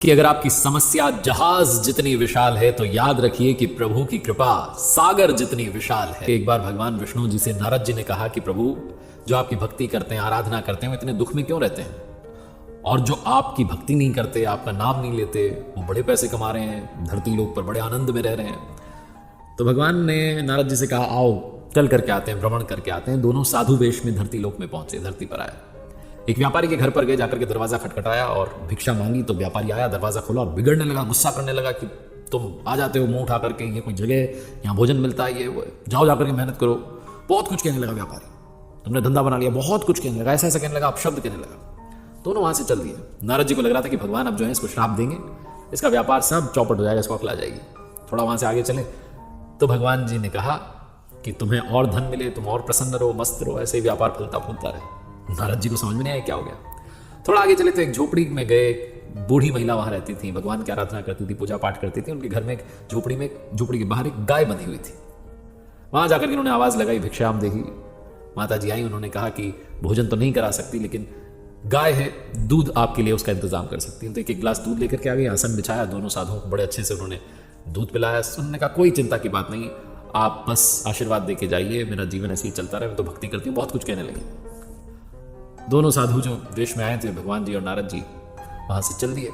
कि अगर आपकी समस्या जहाज जितनी विशाल है तो याद रखिए कि प्रभु की कृपा सागर जितनी विशाल है। एक बार भगवान विष्णु जी से नारद जी ने कहा कि प्रभु, जो आपकी भक्ति करते हैं, आराधना करते हैं, वो इतने दुख में क्यों रहते हैं, और जो आपकी भक्ति नहीं करते, आपका नाम नहीं लेते, वो बड़े पैसे कमा रहे हैं, धरती लोक पर बड़े आनंद में रह रहे हैं। तो भगवान ने नारद जी से कहा, आओ चल करके आते हैं, भ्रमण करके आते हैं। दोनों साधु वेश में धरती लोक में पहुंचे, धरती पर आए। एक व्यापारी के घर पर गए, जाकर के दरवाजा खटखटाया और भिक्षा मांगी। तो व्यापारी आया, दरवाजा खोला और बिगड़ने लगा, गुस्सा करने लगा कि तुम आ जाते हो मुंह उठा करके, ये कोई जगह, यहाँ भोजन मिलता है, ये वो, जाओ जाकर के मेहनत करो। बहुत कुछ कहने लगा व्यापारी, तुमने धंधा बना लिया, बहुत कुछ कहने लगा, ऐसा ऐसा कहने लगा, अपशब्द कहने लगा। दोनों वहां से चल दिए। नारद जी को लग रहा था कि भगवान अब जो है इसको श्राप देंगे, इसका व्यापार सब चौपट हो जाएगा, इसको अकला जाएगी। थोड़ा वहां से आगे चले तो भगवान जी ने कहा कि तुम्हें और धन मिले, तुम और प्रसन्न रहो, मस्त रहो, ऐसे ही व्यापार फलता फूलता रहे। नारद जी को समझ में नहीं आया क्या हो गया। थोड़ा आगे चले तो एक झोपड़ी में गए। बूढ़ी महिला वहां रहती थी, भगवान की आराधना करती थी, पूजा पाठ करती थी। उनके घर में झोपड़ी के बाहर एक गाय बंधी हुई थी। वहां जाकर के उन्होंने आवाज लगाई, भिक्षाम देही। माता जी आई, उन्होंने कहा कि भोजन तो नहीं करा सकती, लेकिन गाय है, दूध आपके लिए उसका इंतजाम कर सकती हूँ। तो एक गिलास दूध लेकर के आ गई, आसन बिछाया, दोनों साधुओं को बड़े अच्छे से उन्होंने दूध पिलाया। उन्होंने कहा कोई चिंता की बात नहीं, आप बस आशीर्वाद दे के जाइए, मेरा जीवन ऐसे ही चलता रहे, मैं तो भक्ति करती हूँ। बहुत कुछ कहने लगी। दोनों साधु जो देश में आए थे, भगवान जी और नारद जी, वहां से चल दिए।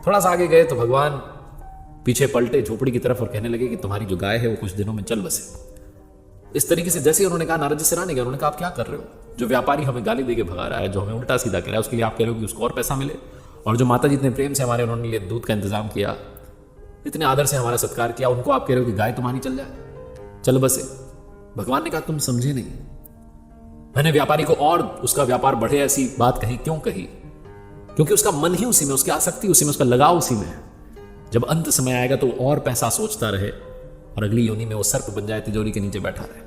थोड़ा सा आगे गए तो भगवान पीछे पलटे झोपड़ी की तरफ और कहने लगे कि तुम्हारी जो गाय है वो कुछ दिनों में चल बसे। इस तरीके से जैसे उन्होंने कहा, नारद जी सराहने गए। उन्होंने कहा आप क्या कर रहे हो, जो व्यापारी हमें गाली देके भगा रहा है, जो हमें उल्टा सीधा कह रहा है, उसके लिए आप कह रहे हो कि उसको और पैसा मिले, और जो माता जी इतने प्रेम से हमारे उन्होंने लिए दूध का इंतजाम किया, इतने आदर से हमारा सत्कार किया, उनको आप कह रहे हो कि गाय तुम्हारी चल जाए, चल बसे। भगवान ने कहा तुम समझे नहीं, मैंने व्यापारी को और उसका व्यापार बढ़े ऐसी बात कही। क्यों कही? क्योंकि उसका मन ही उसी में, उसकी आसक्ति उसी में, उसका लगाव उसी में है। जब अंत समय आएगा तो और पैसा सोचता रहे और अगली योनि में वो सर्प बन जाए, तिजोरी के नीचे बैठा रहे।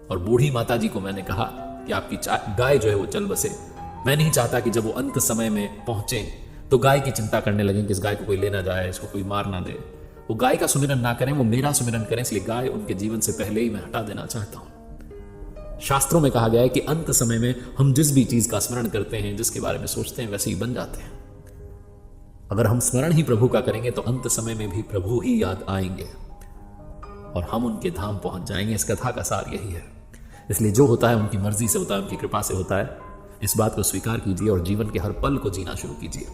और बूढ़ी माता जी को मैंने कहा कि आपकी गाय जो है वो चल बसे। मैं नहीं चाहता कि जब वो अंत समय में पहुंचे तो गाय की चिंता करने लगे कि इस गाय को कोई ले ना जाए, इसको कोई मार ना दे। वो गाय का सुमिरन ना करें, वो मेरा सुमिरन करें, इसलिए गाय उनके जीवन से पहले ही मैं हटा देना चाहता हूं। शास्त्रों में कहा गया है कि अंत समय में हम जिस भी चीज का स्मरण करते हैं, जिसके बारे में सोचते हैं, वैसे ही बन जाते हैं। अगर हम स्मरण ही प्रभु का करेंगे तो अंत समय में भी प्रभु ही याद आएंगे और हम उनके धाम पहुंच जाएंगे। इस कथा का सार यही है। इसलिए जो होता है उनकी मर्जी से होता है, उनकी कृपा से होता है। इस बात को स्वीकार कीजिए और जीवन के हर पल को जीना शुरू कीजिए।